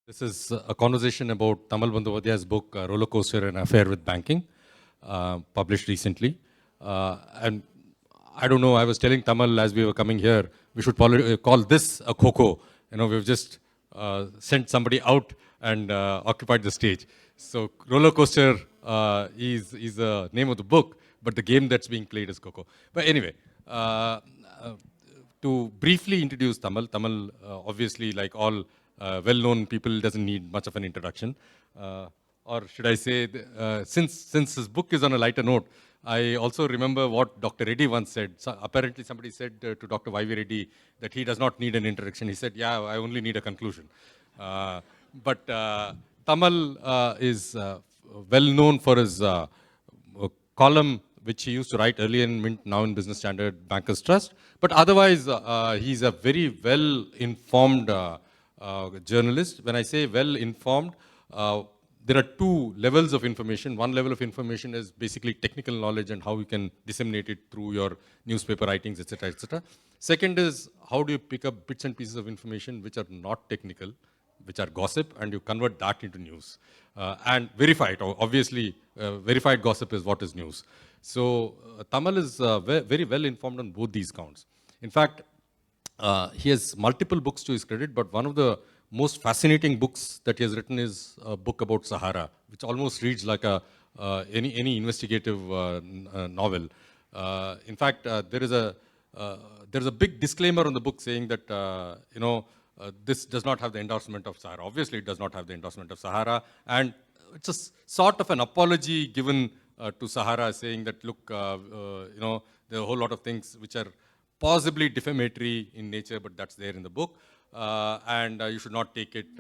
This is a conversation about Tamal Bandyopadhyay's book, Roller Coaster and Affair with Banking, published recently. And I don't know, I was telling Tamal as we were coming here, we should probably call this a Coco. We've just sent somebody out and occupied the stage. So Roller Coaster is the name of the book, but the game that's being played is Coco. But anyway, uh, to briefly introduce Tamal, obviously, like all well-known people, doesn't need much of an introduction. Or should I say, since his book is on a lighter note, I also remember what Dr. Reddy once said. So apparently, somebody said to Dr. Y.V. Reddy that he does not need an introduction. He said, "Yeah, I only need a conclusion." But Tamal is well known for his column which he used to write earlier in Mint, now in Business Standard, Bankers Trust. But otherwise, he's a very well-informed journalist. When I say well-informed, there are two levels of information. One level of information is basically technical knowledge and how you can disseminate it through your newspaper writings, etc., etc. Second is how do you pick up bits and pieces of information which are not technical, which are gossip, and you convert that into news. And verified, obviously, verified gossip is what is news. So Tamal is very well informed on both these counts. In fact, he has multiple books to his credit, but one of the most fascinating books that he has written is a book about Sahara, which almost reads like any investigative novel. In fact, there's a big disclaimer on the book saying that this does not have the endorsement of Sahara. Obviously, it does not have the endorsement of Sahara, and it's a sort of an apology given to Sahara, saying that look, there are a whole lot of things which are possibly defamatory in nature, but that's there in the book. And you should not take it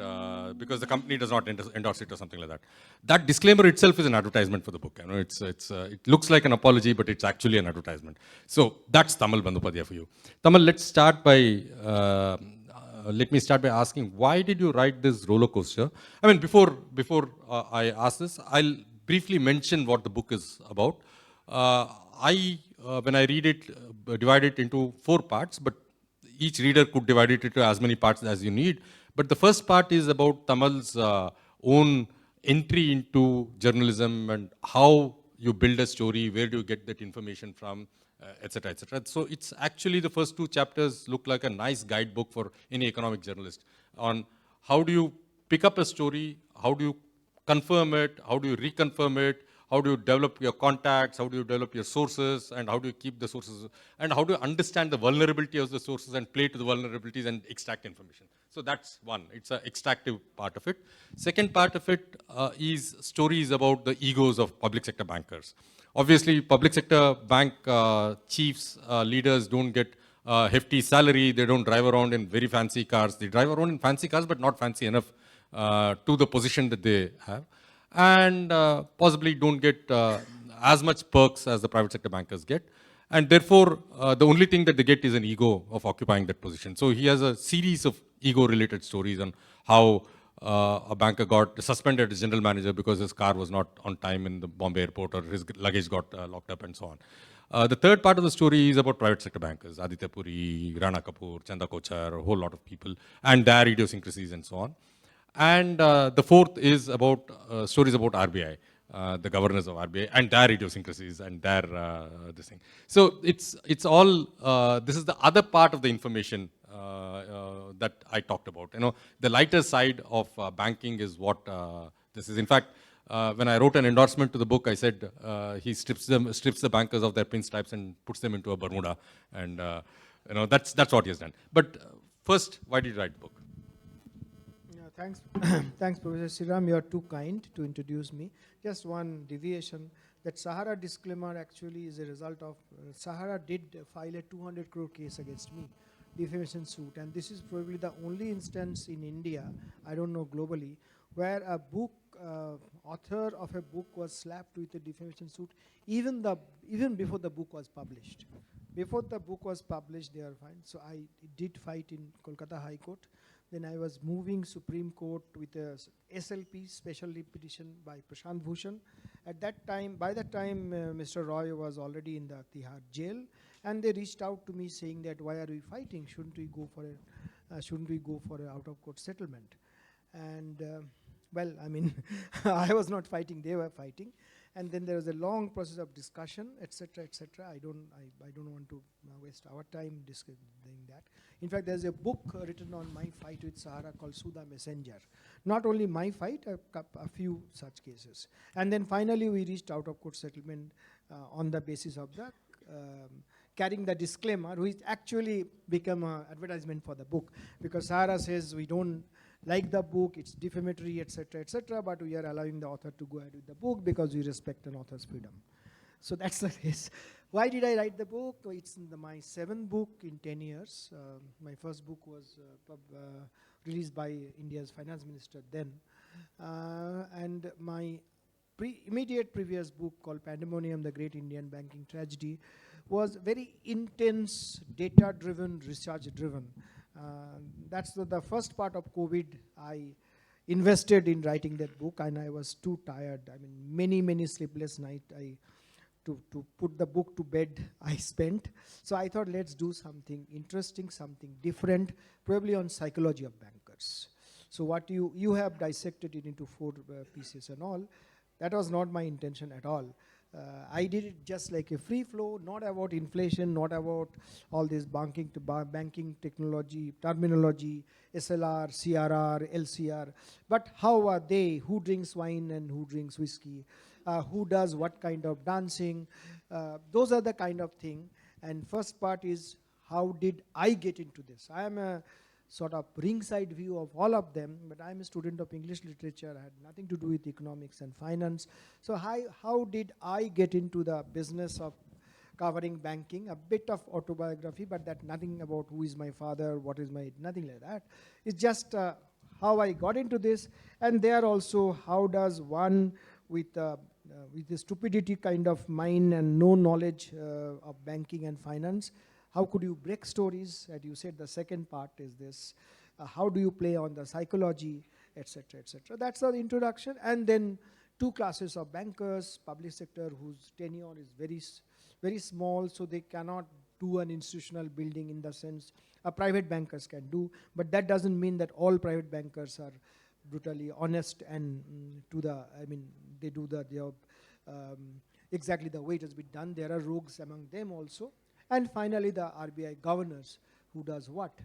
because the company does not endorse it or something like that. That disclaimer itself is an advertisement for the book. It looks like an apology, but it's actually an advertisement. So that's Tamal Bandyopadhyay for you. Tamal, let me start by asking, why did you write this roller coaster? I mean, before I ask this, I'll briefly mention what the book is about. When I read it, divide it into 4 parts, but each reader could divide it into as many parts as you need. But the first part is about Tamal's own entry into journalism and how you build a story, where do you get that information from, etc., etc. So it's actually the first 2 chapters look like a nice guidebook for any economic journalist on how do you pick up a story, how do you confirm it, how do you reconfirm it, how do you develop your contacts, how do you develop your sources, and how do you keep the sources, and how do you understand the vulnerability of the sources and play to the vulnerabilities and extract information. So that's one, it's an extractive part of it. Second part of it is stories about the egos of public sector bankers. Obviously, public sector bank chiefs, leaders don't get hefty salary, they don't drive around in very fancy cars. They drive around in fancy cars, but not fancy enough to the position that they have. And possibly don't get as much perks as the private sector bankers get. And therefore, the only thing that they get is an ego of occupying that position. So he has a series of ego-related stories on how a banker got suspended as general manager because his car was not on time in the Bombay airport, or his luggage got locked up, and so on. The third part of the story is about private sector bankers, Aditya Puri, Rana Kapoor, Chanda Kochar, a whole lot of people, and their idiosyncrasies and so on. And the fourth is about stories about RBI, the governors of RBI, and their idiosyncrasies and their this thing. So it's all, this is the other part of the information that I talked about. The lighter side of banking is what this is. In fact, when I wrote an endorsement to the book, I said he strips the bankers of their pinstripes and puts them into a Bermuda, and that's what he has done. But first, why did you write the book? Thanks, thanks, Professor Sriram. You are too kind to introduce me. Just one deviation. That Sahara disclaimer actually is a result of Sahara did file a 200 crore case against me, defamation suit, and this is probably the only instance in India, I don't know globally, where a book author of a book was slapped with a defamation suit, even before the book was published. Before the book was published, they are fine. So I did fight in Kolkata High Court. Then I was moving Supreme Court with a SLP, special leave petition by Prashant Bhushan. At that time, by that time, Mr. Roy was already in the Tihar jail, and they reached out to me saying that why are we fighting? Shouldn't we go for an out-of-court settlement? And well, I mean, I was not fighting; they were fighting. And then there was a long process of discussion, etc., etc. I don't want to waste our time discussing that. In fact, there's a book written on my fight with Sahara called Suda Messenger. Not only my fight, a few such cases. And then finally, we reached out of court settlement on the basis of the carrying the disclaimer, which actually become an advertisement for the book, because Sahara says we don't like the book, it's defamatory, etc., but we are allowing the author to go ahead with the book because we respect an author's freedom. So that's the case. Why did I write the book? It's my 7th book in 10 years. My first book was released by India's finance minister then. And my immediate previous book called Pandemonium, The Great Indian Banking Tragedy, was very intense, data-driven, research-driven. That's the first part of COVID. I invested in writing that book, and I was too tired. I mean, many sleepless nights. To put the book to bed, I spent. So I thought, let's do something interesting, something different, probably on psychology of bankers. So what you have dissected it into 4 pieces and all. That was not my intention at all. I did it just like a free flow, not about inflation, not about all this banking technology, terminology, SLR, CRR, LCR, but how are they, who drinks wine and who drinks whiskey, who does what kind of dancing, those are the kind of thing. And first part is, how did I get into this? I am a sort of ringside view of all of them, but I'm a student of English literature. I had nothing to do with economics and finance. So how did I get into the business of covering banking? A bit of autobiography, but that nothing about who is my father, what is my, nothing like that. It's just how I got into this. And there also, how does one with the stupidity kind of mind and no knowledge of banking and finance, how could you break stories? As you said, the second part is this. How do you play on the psychology, etc., etc. That's the introduction. And then 2 classes of bankers, public sector whose tenure is very small, so they cannot do an institutional building in the sense private bankers can do. But that doesn't mean that all private bankers are brutally honest and they do the job exactly the way it has been done. There are rogues among them also. And finally, the RBI governors, who does what?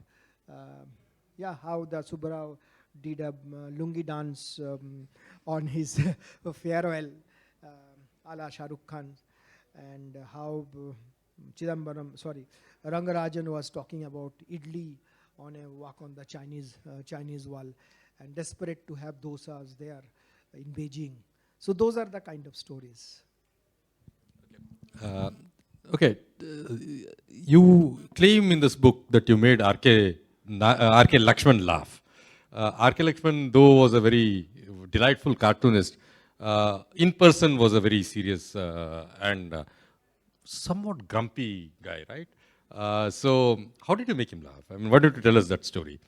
How the Subbarao did a lungi dance on his farewell, a la Shah Rukh Khan, and how Rangarajan was talking about idli on a walk on the Chinese wall, and desperate to have dosas there in Beijing. So those are the kind of stories. Okay, you claim in this book that you made R.K. Lakshman laugh. R.K. Lakshman, though, was a very delightful cartoonist, in person was a very serious and somewhat grumpy guy, right? So how did you make him laugh? I mean, why don't you tell us that story?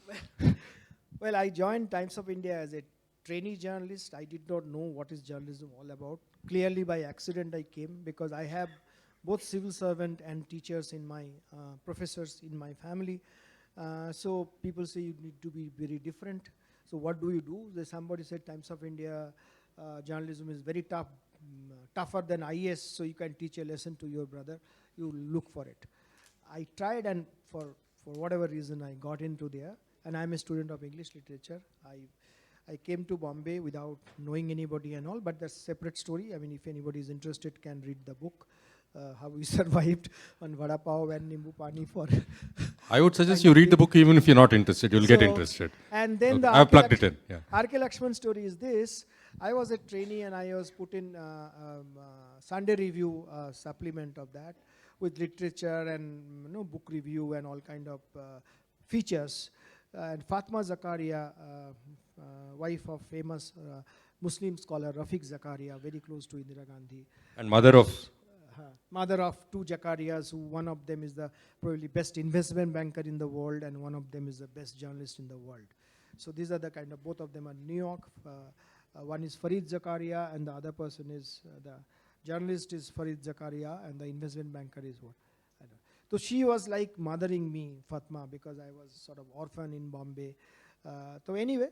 Well, I joined Times of India as a trainee journalist. I did not know what is journalism all about. Clearly by accident I came, because I have both civil servant and teachers in my, professors in my family. So people say you need to be very different. So what do you do? Somebody said Times of India journalism is very tough, tougher than IAS, so you can teach a lesson to your brother. You look for it. I tried, and for whatever reason I got into there, and I'm a student of English literature. I came to Bombay without knowing anybody and all, but that's a separate story. I mean, if anybody is interested, can read the book. How we survived on vada pav and nimbu pani for. I would suggest you read the book even if you're not interested. You'll get interested. And then okay. I've plugged it in. Yeah. R.K. Lakshman story is this. I was a trainee and I was put in Sunday Review supplement of that with literature and book review and all kind of features. And Fatma Zakaria, wife of famous Muslim scholar Rafiq Zakaria, very close to Indira Gandhi. And mother of 2 Zakarias, who one of them is the probably best investment banker in the world, and one of them is the best journalist in the world. So these are the kind of, both of them are New York. One is Farid Zakaria, and the other person is, the journalist is Farid Zakaria, and the investment banker is what? I don't know. So she was like mothering me, Fatma, because I was sort of orphan in Bombay. So anyway,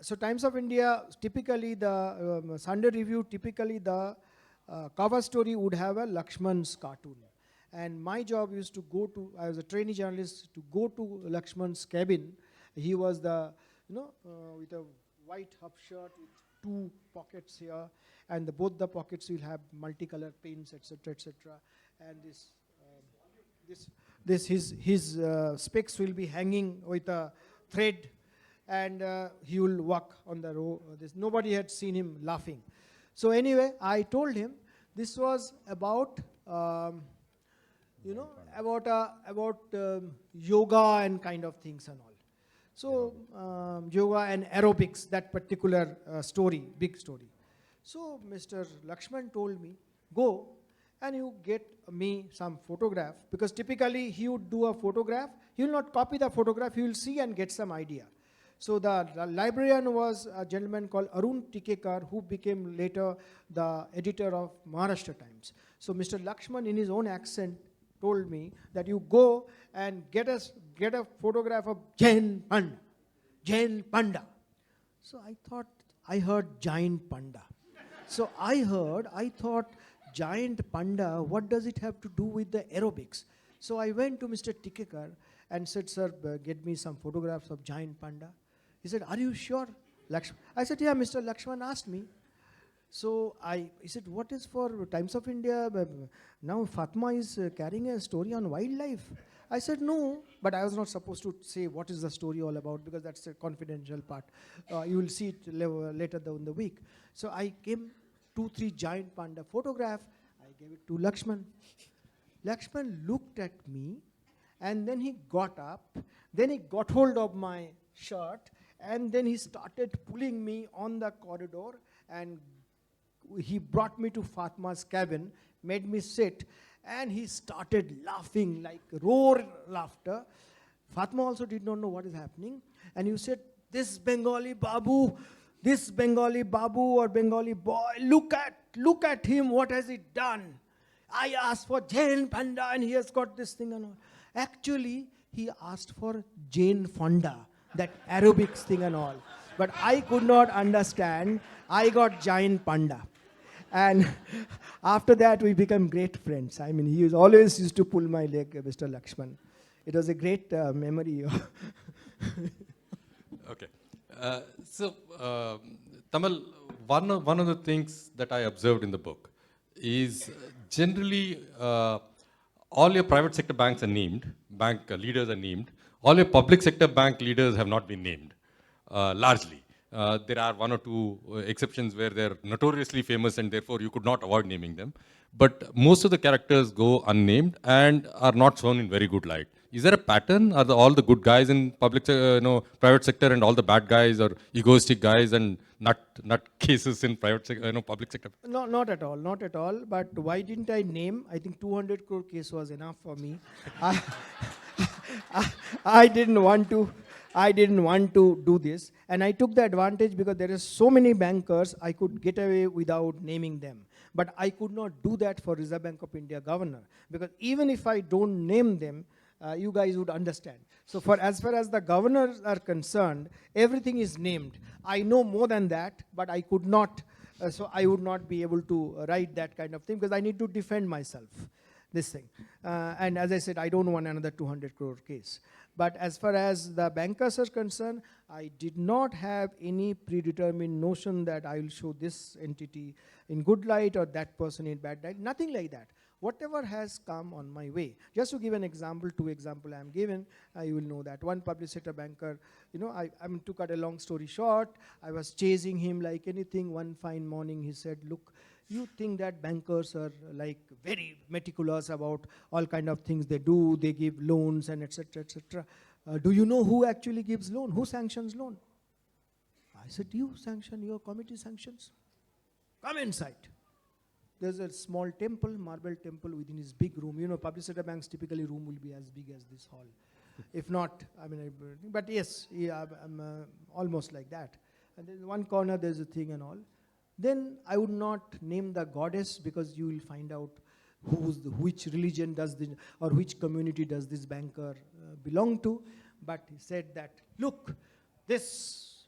So Times of India, typically the Sunday Review, typically the cover story would have a Lakshman's cartoon. And my job used to go to, I was a trainee journalist, to go to Lakshman's cabin. He was the, with a white half shirt with two pockets here, and both the pockets will have multicolored pins, etc., etc. And his specs will be hanging with a thread, and he will walk on the road. Nobody had seen him laughing. So anyway, I told him this was about yoga and kind of things and all. So yoga and aerobics, that particular story, big story. So Mr. Lakshman told me, go and you get me some photograph, because typically he would do a photograph. He will not copy the photograph, he will see and get some idea. So the librarian was a gentleman called Arun Tikekar, who became later the editor of Maharashtra Times. So Mr. Lakshman, in his own accent, told me that you go and get a photograph of Jain Panda. So I thought, I heard giant panda. So I thought, giant panda, what does it have to do with the aerobics? So I went to Mr. Tikekar and said, sir, get me some photographs of giant panda. He said, are you sure, Lakshman? I said, yeah, Mr. Lakshman asked me. So he said, what is for Times of India? Now Fatma is carrying a story on wildlife. I said, no, but I was not supposed to say what is the story all about, because that's a confidential part. You will see it later in the week. So I came 2-3 giant panda photograph. I gave it to Lakshman. Lakshman looked at me, and then he got up. Then he got hold of my shirt, and then he started pulling me on the corridor, and he brought me to Fatma's cabin, made me sit, and he started laughing like roar laughter. Fatma also did not know what is happening, and you said, this Bengali Babu or Bengali boy, look at him, what has he done? I asked for Jain Panda and he has got this thing and all. Actually, he asked for Jane Fonda, that aerobics thing and all. But I could not understand. I got giant panda. And after that, we became great friends. I mean, he always used to pull my leg, Mr. Lakshman. It was a great memory. Okay. Tamal, one of the things that I observed in the book is generally all your private sector banks are named, bank leaders are named. All your public sector bank leaders have not been named, largely. There are one or two exceptions where they're notoriously famous and therefore you could not avoid naming them. But most of the characters go unnamed and are not shown in very good light. Is there a pattern? Are all the good guys in private sector and all the bad guys or egoistic guys and nut cases in private sector, public sector? No, not at all, not at all. But why didn't I name? I think 200 crore case was enough for me. I didn't want to do this, and I took the advantage because there are so many bankers I could get away without naming them. But I could not do that for Reserve Bank of India governor, because even if I don't name them, you guys would understand. So as far as the governors are concerned, everything is named. I know more than that, but I could not, so I would not be able to write that kind of thing because I need to defend myself, this thing. And as I said, I don't want another 200 crore case. But as far as the bankers are concerned, I did not have any predetermined notion that I will show this entity in good light or that person in bad light, nothing like that. Whatever has come on my way. Just to give an example, 2 examples I am given, you will know that. One public sector banker, to cut a long story short, I was chasing him like anything. One fine morning he said, look, you think that bankers are like very meticulous about all kind of things they do, they give loans and etc., etc. Do you know who actually gives loan? Who sanctions loan? I said, you sanction, your committee sanctions. Come inside. There's a small temple, marble temple within his big room. Public sector banks typically room will be as big as this hall. If not, but yes, I'm almost like that. And then in one corner there's a thing and all. Then I would not name the goddess because you will find out which religion does this or which community does this banker belong to. But he said that, look, this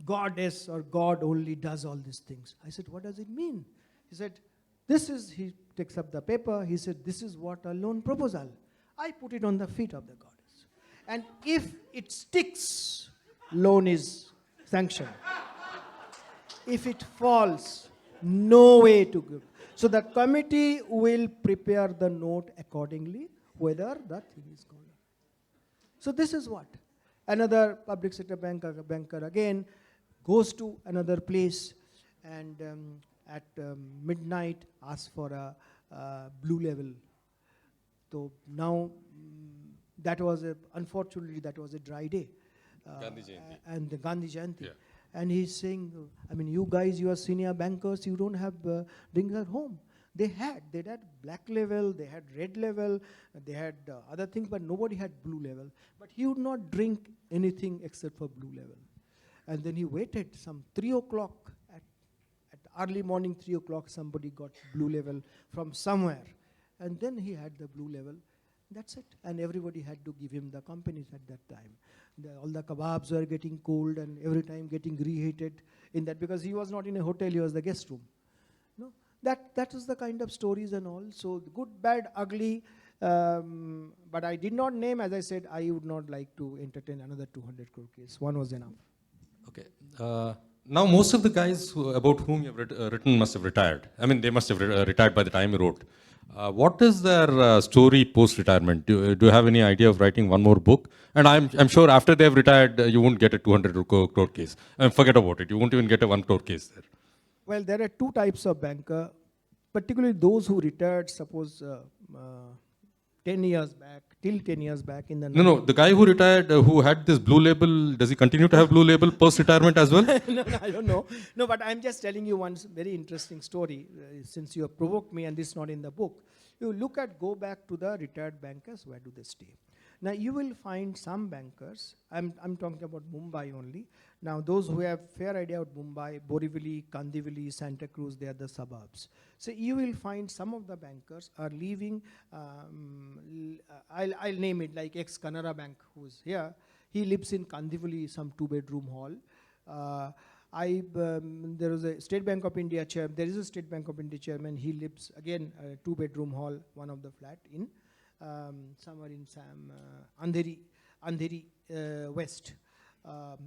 goddess or God only does all these things. I said, what does it mean? He said, he takes up the paper, he said, this is what a loan proposal. I put it on the feet of the goddess. And if it sticks, loan is sanctioned. If it falls, no way to give. So the committee will prepare the note accordingly, whether the thing is going on. So this is what. Another public sector banker again goes to another place and at midnight asks for a blue level. So now, unfortunately, that was a dry day. Gandhi Jayanti. And the Gandhi Jayanti. Yeah. And he's saying, I mean, you guys, you are senior bankers, you don't have drinks at home. They had black level, they had red level, they had other things, but nobody had blue level. But he would not drink anything except for blue level. And then he waited some 3 o'clock, at early morning 3 o'clock, somebody got blue level from somewhere. And then he had the blue level. That's it. And everybody had to give him the companies at that time. All the kebabs were getting cold and every time getting reheated in that, because he was not in a hotel, he was the guest room. No, that is the kind of stories and all. So good, bad, ugly. But I did not name, as I said, I would not like to entertain another 200 crore case. One was enough. Okay. Now most of the guys about whom you have written must have retired. I mean, they must have retired by the time you wrote. What is their story post-retirement? Do you have any idea of writing one more book? And I'm sure after they've retired, you won't get a 200 crore case. Forget about it. You won't even get a 1 crore case there. Well, there are two types of banker, particularly those who retired, suppose 10 years back, till 10 years back in the... No, the guy who retired, who had this blue label, does he continue to have blue label post-retirement as well? No, I don't know. No, but I'm just telling you one very interesting story, since you have provoked me and this is not in the book. You go back to the retired bankers, where do they stay? Now, you will find some bankers, I'm talking about Mumbai only. Now, those who have fair idea of Mumbai, Borivali, Kandivali, Santa Cruz, they are the suburbs. So you will find some of the bankers are leaving, I'll name it, like ex-Canara Bank who's here. He lives in Kandivali, some 2-bedroom hall. There is a State Bank of India chairman, there is a State Bank of India chairman, he lives, again, 2-bedroom hall, one of the flat in somewhere in Andheri West.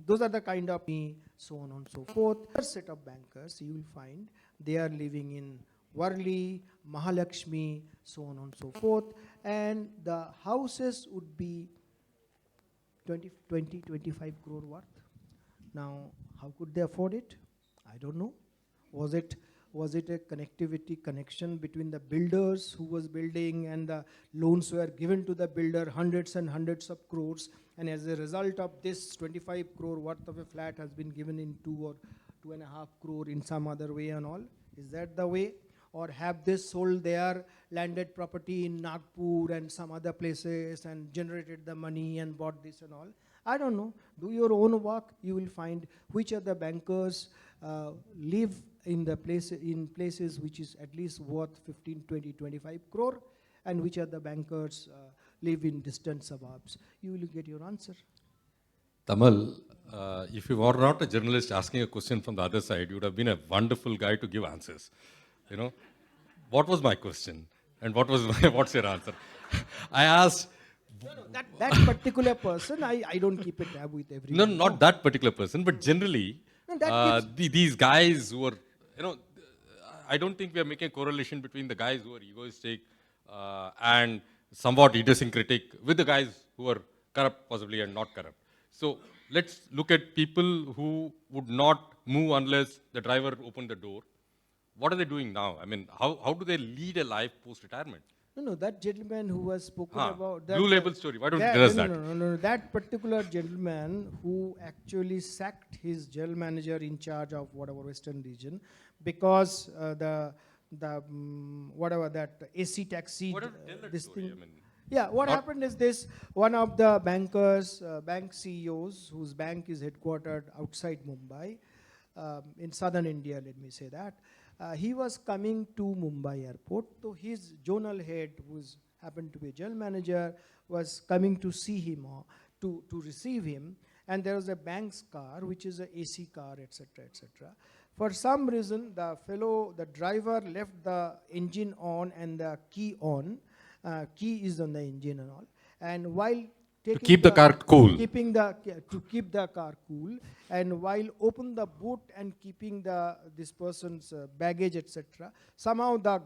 Those are the kind of so on and so forth. First set of bankers you will find they are living in Worli, Mahalakshmi, so on and so forth, and the houses would be 25 crore worth. Now, how could they afford it? I don't know. Was it a connection between the builders who was building and the loans were given to the builder, hundreds and hundreds of crores, and as a result of this, 25 crore worth of a flat has been given in 2 or 2.5 crore in some other way and all? Is that the way? Or have they sold their landed property in Nagpur and some other places and generated the money and bought this and all? I don't know. Do your own work. You will find which are the bankers live in places which is at least worth 15, 20, 25 crore, and which are the bankers live in distant suburbs. You will get your answer. Tamal, if you were not a journalist asking a question from the other side, you would have been a wonderful guy to give answers. You know, what was my question? And what's your answer? I asked... That particular person, I don't keep a tab with everyone. No, not that particular person, but generally, these guys who are, I don't think we are making a correlation between the guys who are egoistic and somewhat idiosyncratic with the guys who are corrupt possibly and not corrupt. So let's look at people who would not move unless the driver opened the door. What are they doing now? I mean, how do they lead a life post-retirement? No, that gentleman who was spoken about... That, blue label story, why don't you tell us that? No, that particular gentleman who actually sacked his general manager in charge of whatever Western region because whatever that AC taxi... this thing. Yeah, what happened is this, one of the bankers, bank CEOs, whose bank is headquartered outside Mumbai, in southern India, let me say that, he was coming to Mumbai airport. So his zonal head, who happened to be a general manager, was coming to see him, to receive him. and there was a bank's car, which is a AC car, etc., etc. For some reason, the driver left the engine on and the key on. Key is on the engine and all. And while taking keep the car cool. to keep the car cool, and while open the boot and keeping this person's baggage, etc., somehow the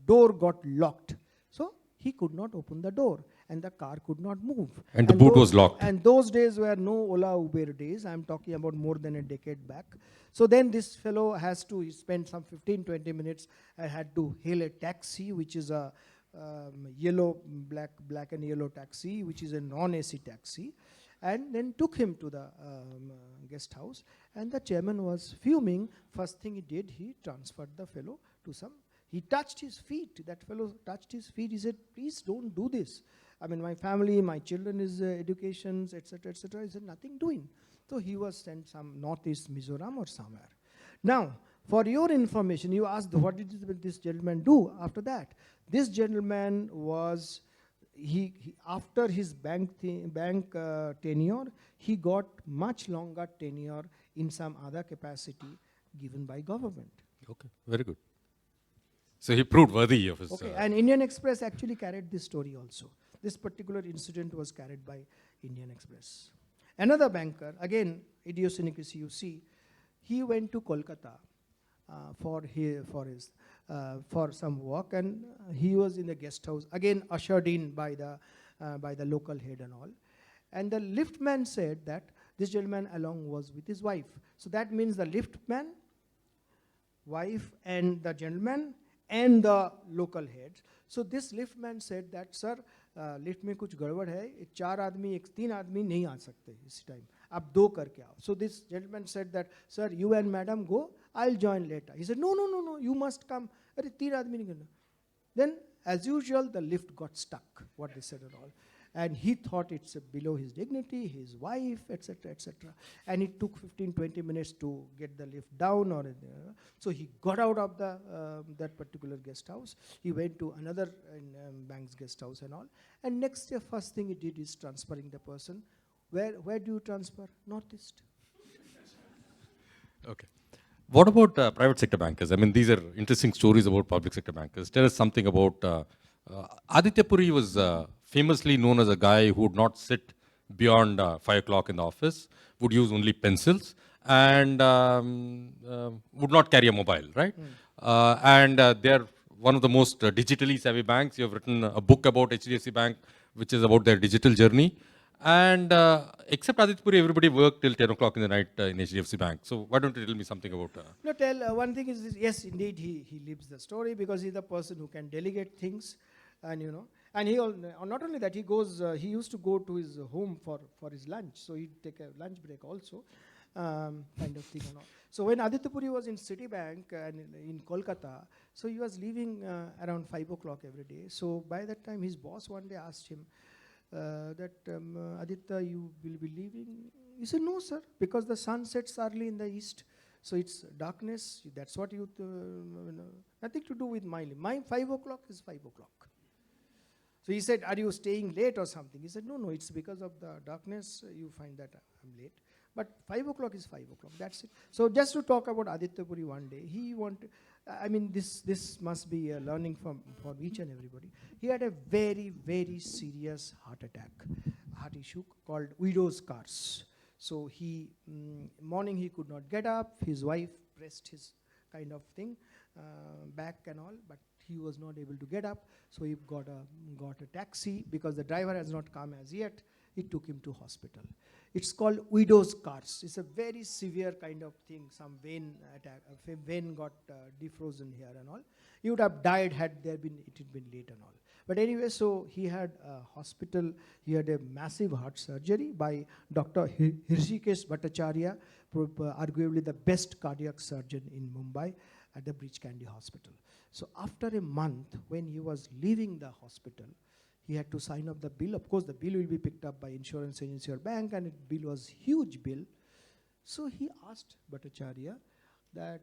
door got locked. So he could not open the door, and the car could not move. And the boot was locked. And those days were no Ola Uber days. I'm talking about more than a decade back. So then this fellow has to spend some 15-20 minutes and had to hail a taxi, which is a black and yellow taxi, which is a non-AC taxi, and then took him to the guest house. And the chairman was fuming. First thing he did, he transferred the fellow to some. He touched his feet. That fellow touched his feet. He said, "Please don't do this. I mean, my family, my children is educations, etc., etc." He said, "Nothing doing." So he was sent some northeast Mizoram or somewhere. Now, for your information, you asked, what did this gentleman do after that? This gentleman was, after his bank tenure, he got much longer tenure in some other capacity given by government. Okay, very good. So he proved worthy of his... Okay, and Indian Express actually carried this story also. This particular incident was carried by Indian Express. Another banker, again, idiosyncrasy you see, he went to Kolkata for some work, and he was in the guest house, again ushered in by the local head and all. And the liftman said that this gentleman along was with his wife. So that means the liftman, wife, and the gentleman, and the local heads. So this liftman said that, "Sir, lift में कुछ गड़बड़ है, 4 आदमी 3 आदमी नहीं आ सकते इस time, आप 2 करके आओ." So this gentleman said that, "Sir, you and madam go, I'll join later." He said, no, you must come. अरे 3 आदमी नहीं करना. Then, as usual, the lift got stuck, what they said and all. And he thought it's below his dignity, his wife, etc., etc. And it took 15-20 minutes to get the lift down. So he got out of that particular guest house. He went to another bank's guest house and all. And next year, first thing he did is transferring the person. Where do you transfer? Northeast. Okay. What about private sector bankers? I mean, these are interesting stories about public sector bankers. Tell us something about Aditya Puri was famously known as a guy who would not sit beyond 5 o'clock in the office, would use only pencils, and would not carry a mobile, right? And they're one of the most digitally savvy banks. You have written a book about HDFC Bank, which is about their digital journey. And except Aditya Puri, everybody worked till 10 o'clock in the night in HDFC Bank. So why don't you tell me something about... No, one thing is, yes, indeed, he lives the story because he's the person who can delegate things. And and he not only that, he used to go to his home for his lunch. So he'd take a lunch break also, kind of thing. So when Aditya Puri was in Citibank and in Kolkata, so he was leaving around 5 o'clock every day. So by that time, his boss one day asked him, Aditya, you will be leaving? He said, "No, sir, because the sun sets early in the east. So it's darkness. That's what you, nothing to do with my 5 o'clock is 5 o'clock. So he said, "Are you staying late or something?" He said, no, it's because of the darkness. You find that I'm late. But 5 o'clock is 5 o'clock. That's it. So just to talk about Aditya Puri one day, he wanted, I mean, this must be a learning for each and everybody. He had a very, very serious heart issue called widow's curse. So morning he could not get up. His wife pressed his kind of thing, back and all, but he was not able to get up. So he got a taxi because the driver has not come as yet. It took him to hospital. It's called widow's curse. It's a very severe kind of thing. Some vein attack, vein got defrozen here and all. He would have died had it had been late and all. But anyway, so he had a hospital. He had a massive heart surgery by Dr. Hrishikesh Bhattacharya, arguably the best cardiac surgeon in Mumbai at the Breach Candy Hospital. So after a month, when he was leaving the hospital, he had to sign up the bill. Of course, the bill will be picked up by insurance agency or bank, and the bill was huge bill. So he asked Bhattacharya that,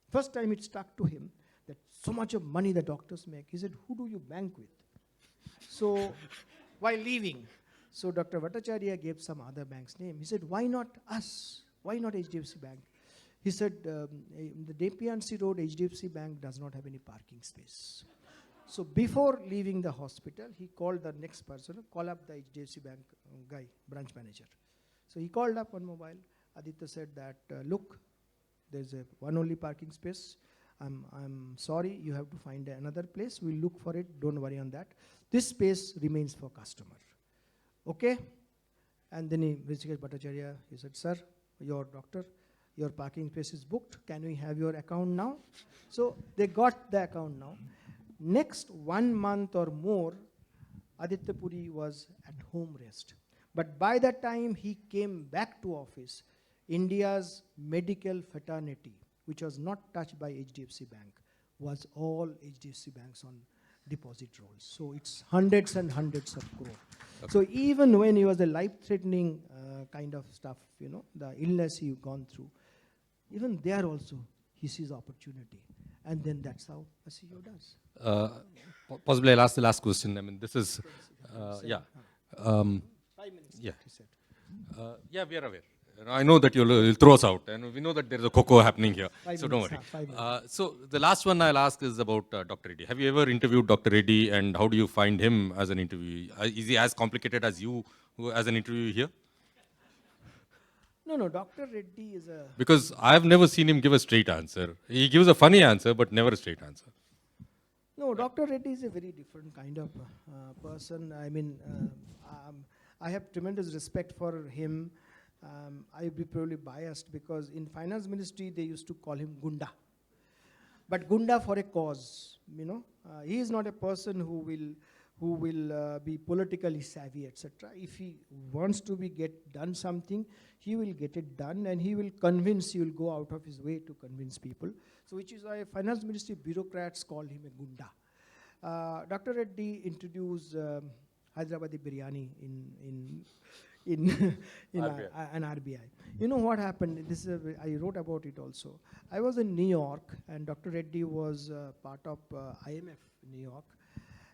first time it stuck to him, that so much of money the doctors make. He said, "Who do you bank with?" So, while leaving. So Dr. Bhattacharya gave some other bank's name. He said, why not us? Why not HDFC Bank? He said, the DPNC Road HDFC Bank does not have any parking space. So before leaving the hospital, he called the next person, call up the HDFC Bank guy, branch manager. So he called up on mobile. Aditya said that, look, there's a one only parking space. I'm sorry, you have to find another place. We'll look for it. Don't worry on that. This space remains for customer. Okay? And then he visited Bhattacharya. He said, sir, your doctor, your parking space is booked. Can we have your account now? So they got the account now. Next 1 month or more, Aditya Puri was at home rest. But by the time he came back to office, India's medical fraternity, which was not touched by HDFC Bank, was all HDFC banks on deposit rolls. So it's hundreds and hundreds of crore. Okay. So even when he was a life-threatening kind of stuff, you know, the illness he gone through, even there also he sees opportunity. And then that's how a CEO does. Possibly I'll ask the last question. I mean, this is, yeah. 5 minutes, yeah. he said. Yeah, we are aware. I know that you'll throw us out, and we know that there's a cocoa happening here, so don't worry. So the last one I'll ask is about Dr. Reddy. Have you ever interviewed Dr. Reddy, and how do you find him as an interviewee? Is he as complicated as you as an interviewee here? No, Dr. Reddy is a... Because I've never seen him give a straight answer. He gives a funny answer, but never a straight answer. No, Dr. Reddy is a very different kind of person. I mean, I have tremendous respect for him. I'll be probably biased because in finance ministry they used to call him Gunda. But Gunda for a cause, you know. He is not a person who will be politically savvy, etc. If he wants to get done something, he will get it done, and he will convince, he will go out of his way to convince people. So which is why finance ministry bureaucrats call him a Gunda. Dr. Reddy introduced Hyderabadi biryani in an RBI. You know what happened? This is I wrote about it also. I was in New York, and Dr. Reddy was part of IMF New York,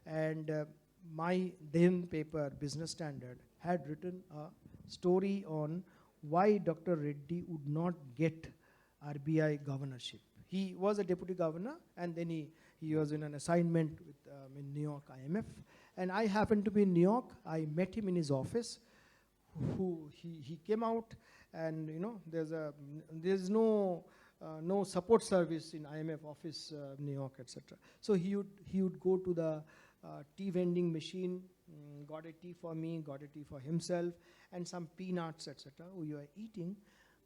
and my then paper, Business Standard, had written a story on why Dr. Reddy would not get RBI governorship. He was a deputy governor, and then he was in an assignment with in New York IMF, and I happened to be in New York. I met him in his office. He came out, and you know there's no support service in IMF office New York, etc. So he would go to the tea vending machine, got a tea for me, got a tea for himself, and some peanuts, etc. We were eating,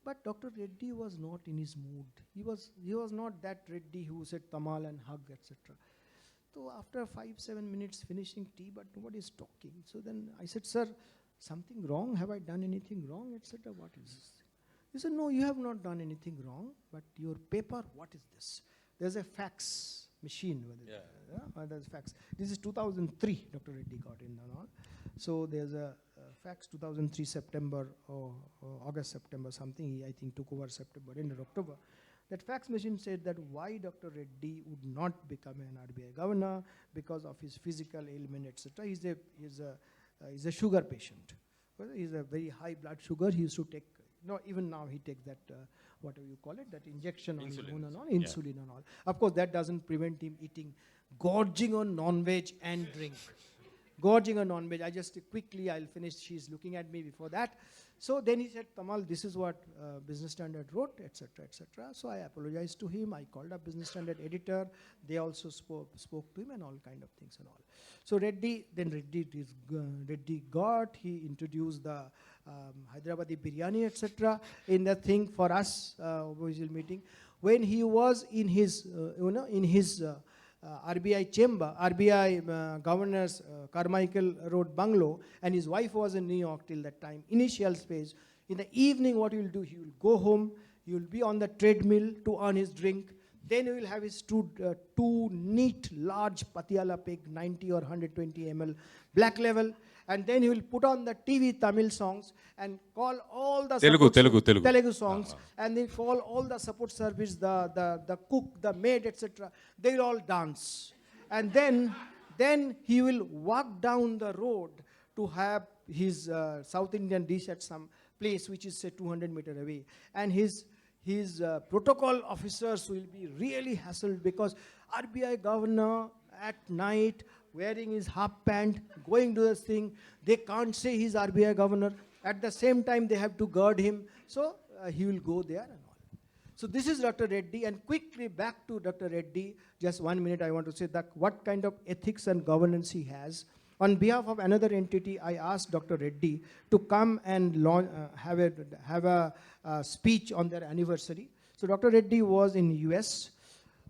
but Dr. Reddy was not in his mood. He was not that Reddy who said Tamal and hug, etc. So after 5-7 minutes finishing tea, but nobody is talking. So then I said, sir, something wrong? Have I done anything wrong, etc.? What is this? He said, no, you have not done anything wrong, but your paper, what is this? There's a fax machine. There's fax. This is 2003, Dr. Reddy got in and all. So there's a fax 2003 September or August, September, something. He, I think, took over September, end of October. That fax machine said that why Dr. Reddy would not become an RBI governor because of his physical ailment, etc. He's a sugar patient. He's a very high blood sugar. He used to take, even now he takes that, whatever you call it, that injection on insulin and all, insulin and all. Of course, that doesn't prevent him eating, gorging on non-veg and drink. Gorging on non-veg. I'll finish. She's looking at me before that. So then he said, Tamal, this is what Business Standard wrote, etc., etc. So I apologized to him. I called up Business Standard editor. They also spoke to him and all kind of things and all. So Reddy he introduced the Hyderabadi biryani, etc. in the thing for us, visual meeting. When he was in his, RBI chamber, RBI governor's Carmichael Road bungalow, and his wife was in New York till that time, initial phase. In the evening, what he will do, he will go home, he will be on the treadmill to earn his drink, then he will have his two neat, large Patiala pig, 90 or 120 ml black label, and then he will put on the TV Tamil songs and call all the Telugu songs, and then call all the support service, the cook, the maid, etc. They will all dance. And then he will walk down the road to have his South Indian dish at some place which is say 200 meter away, and his protocol officers will be really hassled because RBI governor at night wearing his half pant, going to this thing, they can't say he's RBI governor. At the same time, they have to guard him, so he will go there and all. So this is Dr. Reddy, and quickly back to Dr. Reddy, just 1 minute I want to say that what kind of ethics and governance he has. On behalf of another entity, I asked Dr. Reddy to come and have a speech on their anniversary. So Dr. Reddy was in US.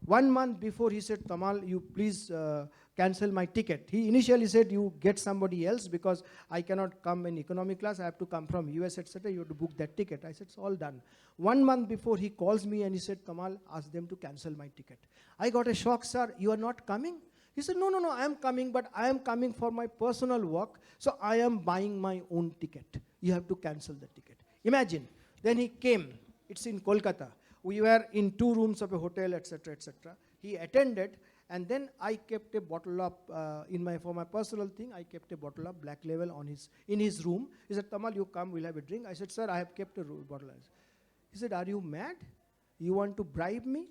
1 month before, he said, Tamal, you please cancel my ticket. He initially said, you get somebody else because I cannot come in economy class. I have to come from US, etc. You have to book that ticket. I said, it's all done. 1 month before, he calls me and he said, Tamal, ask them to cancel my ticket. I got a shock, sir. You are not coming? He said, no, I am coming, but I am coming for my personal work, so I am buying my own ticket. You have to cancel the ticket. Imagine. Then he came. It's in Kolkata. We were in 2 rooms of a hotel, etc., etc. He attended, and then I kept a bottle of, for my personal thing, I kept a bottle of Black Label in his room. He said, Tamal, you come, we'll have a drink. I said, sir, I have kept a bottle. He said, are you mad? You want to bribe me?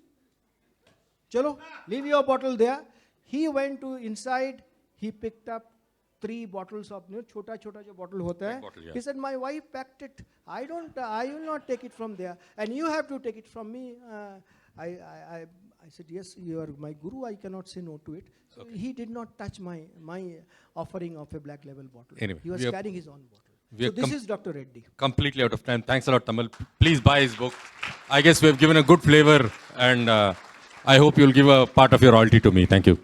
Chalo, leave your bottle there. He went to inside, he picked up 3 bottles of chota jo bottle hota hai. Bottle, yeah. He said, my wife packed it. I will not take it from there. And you have to take it from me. I said, yes, you are my guru. I cannot say no to it. So okay. He did not touch my offering of a Black Label bottle. Anyway, he was carrying his own bottle. So this is Dr. Reddy. Completely out of time. Thanks a lot, Tamal. Please buy his book. I guess we have given a good flavor, and I hope you'll give a part of your royalty to me. Thank you.